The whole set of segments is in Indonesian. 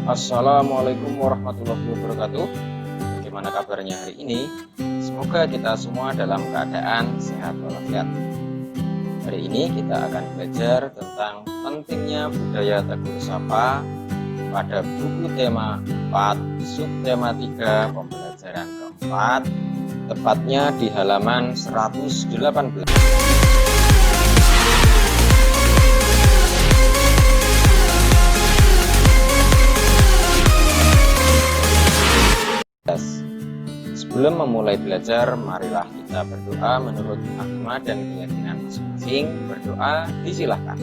Assalamualaikum warahmatullahi wabarakatuh. Bagaimana kabarnya hari ini? Semoga kita semua dalam keadaan sehat walafiat. Hari ini kita akan belajar tentang pentingnya budaya tegur sapa pada buku tema 4, subtema 3, pembelajaran keempat, tepatnya di halaman 118. Sebelum memulai belajar, marilah kita berdoa menurut agama dan keyakinan masing-masing. Berdoa disilahkan.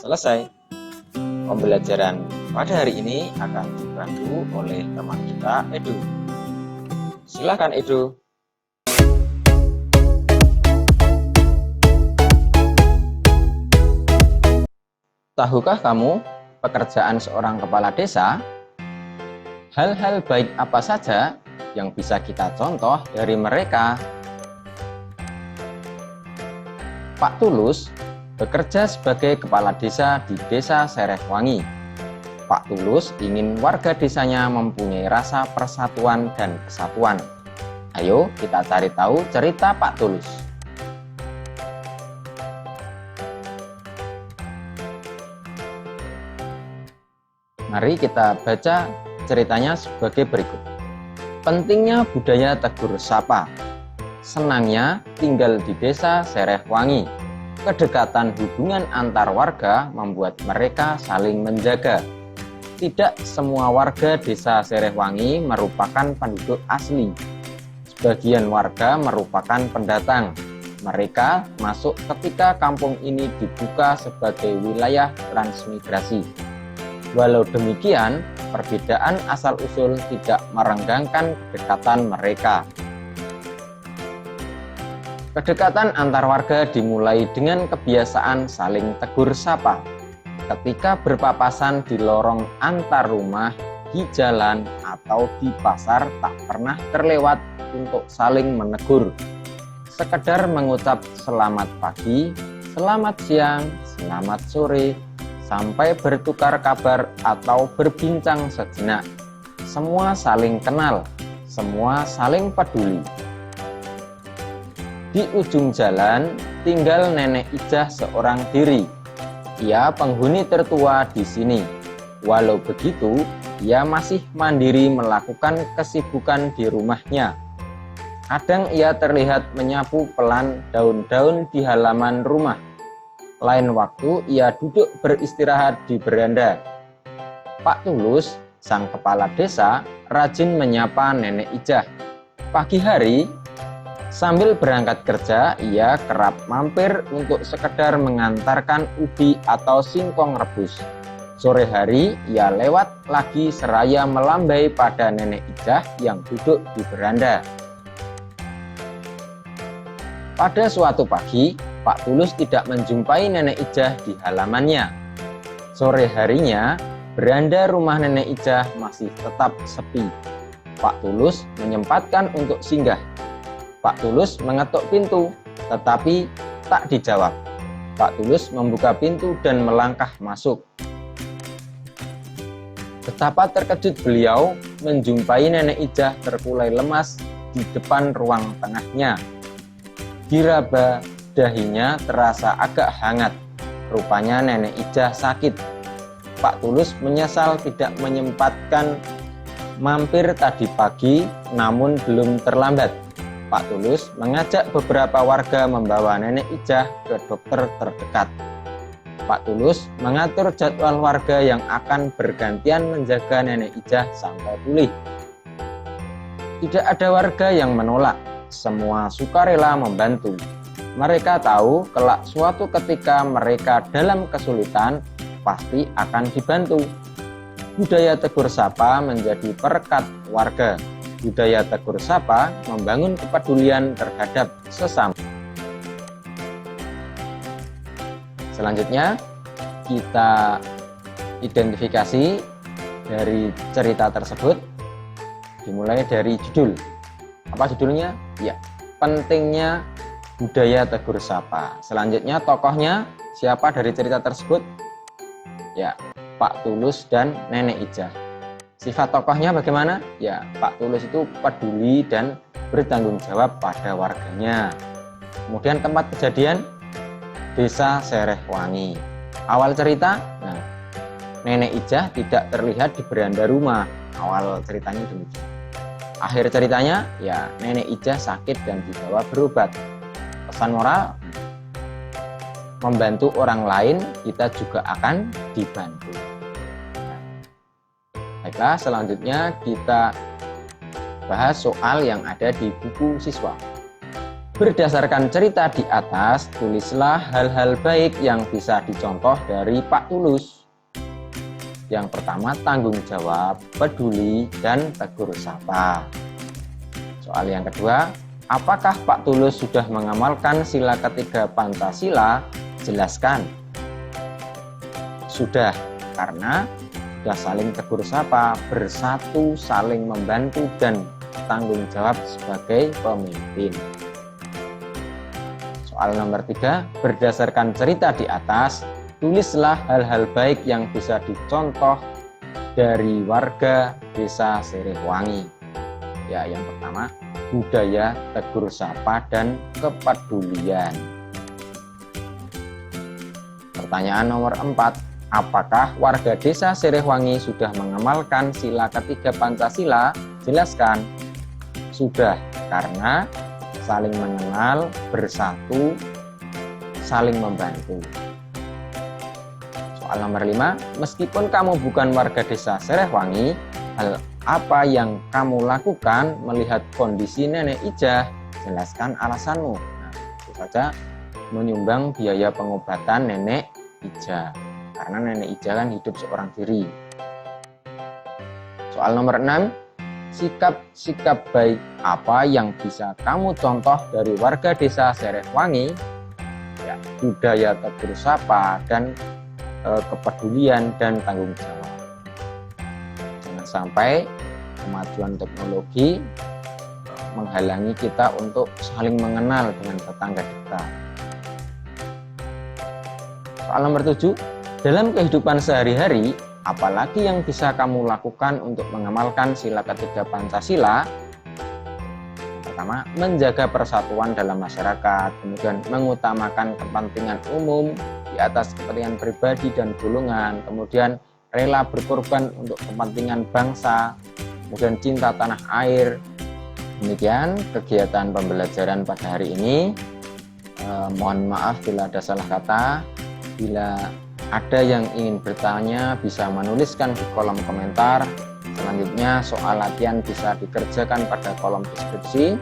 Selesai. Pembelajaran pada hari ini akan dibantu oleh teman kita, Edu. Silahkan, Edu. Tahukah kamu pekerjaan seorang kepala desa? Hal-hal baik apa saja yang bisa kita contoh dari mereka? Pak Tulus bekerja sebagai kepala desa di Desa Serehwangi. Pak Tulus ingin warga desanya mempunyai rasa persatuan dan kesatuan. Ayo kita cari tahu cerita Pak Tulus. Mari kita baca ceritanya sebagai berikut. Pentingnya budaya tegur sapa. Senangnya tinggal di Desa Serehwangi. Kedekatan hubungan antar warga membuat mereka saling menjaga. Tidak semua warga Desa Serehwangi merupakan penduduk asli. Sebagian warga merupakan pendatang. Mereka masuk ketika kampung ini dibuka sebagai wilayah transmigrasi. Walau demikian, perbedaan asal-usul tidak merenggangkan kedekatan mereka. Kedekatan antar warga dimulai dengan kebiasaan saling tegur sapa. Ketika berpapasan di lorong antar rumah, di jalan, atau di pasar, tak pernah terlewat untuk saling menegur. Sekedar mengucap selamat pagi, selamat siang, selamat sore, sampai bertukar kabar atau berbincang sejenak. Semua saling kenal, semua saling peduli. Di ujung jalan tinggal Nenek Ijah seorang diri. Ia penghuni tertua di sini. Walau begitu, ia masih mandiri melakukan kesibukan di rumahnya. Kadang ia terlihat menyapu pelan daun-daun di halaman rumah. Lain waktu ia duduk beristirahat di beranda. Pak Tulus, sang kepala desa, rajin menyapa Nenek Ijah. Pagi hari, sambil berangkat kerja, ia kerap mampir untuk sekedar mengantarkan ubi atau singkong rebus. Sore hari, ia lewat lagi seraya melambai pada Nenek Ijah yang duduk di beranda. Pada suatu pagi, Pak Tulus tidak menjumpai Nenek Ijah di halamannya. Sore harinya, beranda rumah Nenek Ijah masih tetap sepi. Pak Tulus menyempatkan untuk singgah. Pak Tulus mengetuk pintu, tetapi tak dijawab. Pak Tulus membuka pintu dan melangkah masuk. Betapa terkejut beliau menjumpai Nenek Ijah terkulai lemas di depan ruang tengahnya. Diraba dahinya terasa agak hangat. Rupanya Nenek Ijah sakit. Pak Tulus menyesal tidak menyempatkan mampir tadi pagi, namun belum terlambat. Pak Tulus mengajak beberapa warga membawa Nenek Ijah ke dokter terdekat. Pak Tulus mengatur jadwal warga yang akan bergantian menjaga Nenek Ijah sampai pulih. Tidak ada warga yang menolak. Semua sukarela membantu. Mereka tahu kelak suatu ketika mereka dalam kesulitan pasti akan dibantu. Budaya tegur sapa menjadi perekat warga. Budaya tegur sapa membangun kepedulian terhadap sesama. Selanjutnya kita identifikasi dari cerita tersebut. Dimulai dari judul. Apa judulnya? Ya, pentingnya budaya tegur sapa. Selanjutnya tokohnya siapa dari cerita tersebut? Ya, Pak Tulus dan Nenek Ijah. Sifat tokohnya bagaimana? Ya, Pak Tulus itu peduli dan bertanggung jawab pada warganya. Kemudian tempat kejadian, Desa Serehwangi. Awal cerita, nah, Nenek Ijah tidak terlihat di beranda rumah. Awal ceritanya demikian. Akhir ceritanya, ya Nenek Ijah sakit dan dibawa berobat. Pesan moral, membantu orang lain, kita juga akan dibantu. Baiklah, selanjutnya kita bahas soal yang ada di buku siswa. Berdasarkan cerita di atas, tulislah hal-hal baik yang bisa dicontoh dari Pak Tulus. Yang pertama, tanggung jawab, peduli, dan tegur sapa. Soal yang kedua, apakah Pak Tulus sudah mengamalkan sila ketiga Pancasila? Jelaskan. Sudah, karena sudah saling tegur sapa, bersatu, saling membantu, dan tanggung jawab sebagai pemimpin. Soal nomor 3, berdasarkan cerita di atas, tulislah hal-hal baik yang bisa dicontoh dari warga Desa Serehwangi. Ya, yang pertama, budaya tegur sapa dan kepedulian. Pertanyaan nomor 4, apakah warga Desa Serehwangi sudah mengamalkan sila ketiga Pancasila? Jelaskan. Sudah, karena saling mengenal, bersatu, saling membantu. Soal nomor 5, meskipun kamu bukan warga Desa Serehwangi, hal apa yang kamu lakukan melihat kondisi Nenek Ijah? Jelaskan alasanmu. Nah, itu saja, menyumbang biaya pengobatan Nenek Ijah, karena Nenek Ijah kan hidup seorang diri. Soal nomor 6, sikap-sikap baik apa yang bisa kamu contoh dari warga Desa Serehwangi? Ya, budaya tegur sapa dan kepedulian dan tanggung jawab. Jangan sampai kemajuan teknologi menghalangi kita untuk saling mengenal dengan tetangga kita. Soal nomor 7, dalam kehidupan sehari-hari, apalagi yang bisa kamu lakukan untuk mengamalkan sila ketiga Pancasila? Pertama, menjaga persatuan dalam masyarakat, kemudian mengutamakan kepentingan umum di atas kepentingan pribadi dan golongan, kemudian rela berkorban untuk kepentingan bangsa, kemudian cinta tanah air. Demikian kegiatan pembelajaran pada hari ini. Mohon maaf bila ada salah kata. Bila ada yang ingin bertanya, bisa menuliskan di kolom komentar. Selanjutnya soal latihan bisa dikerjakan pada kolom deskripsi.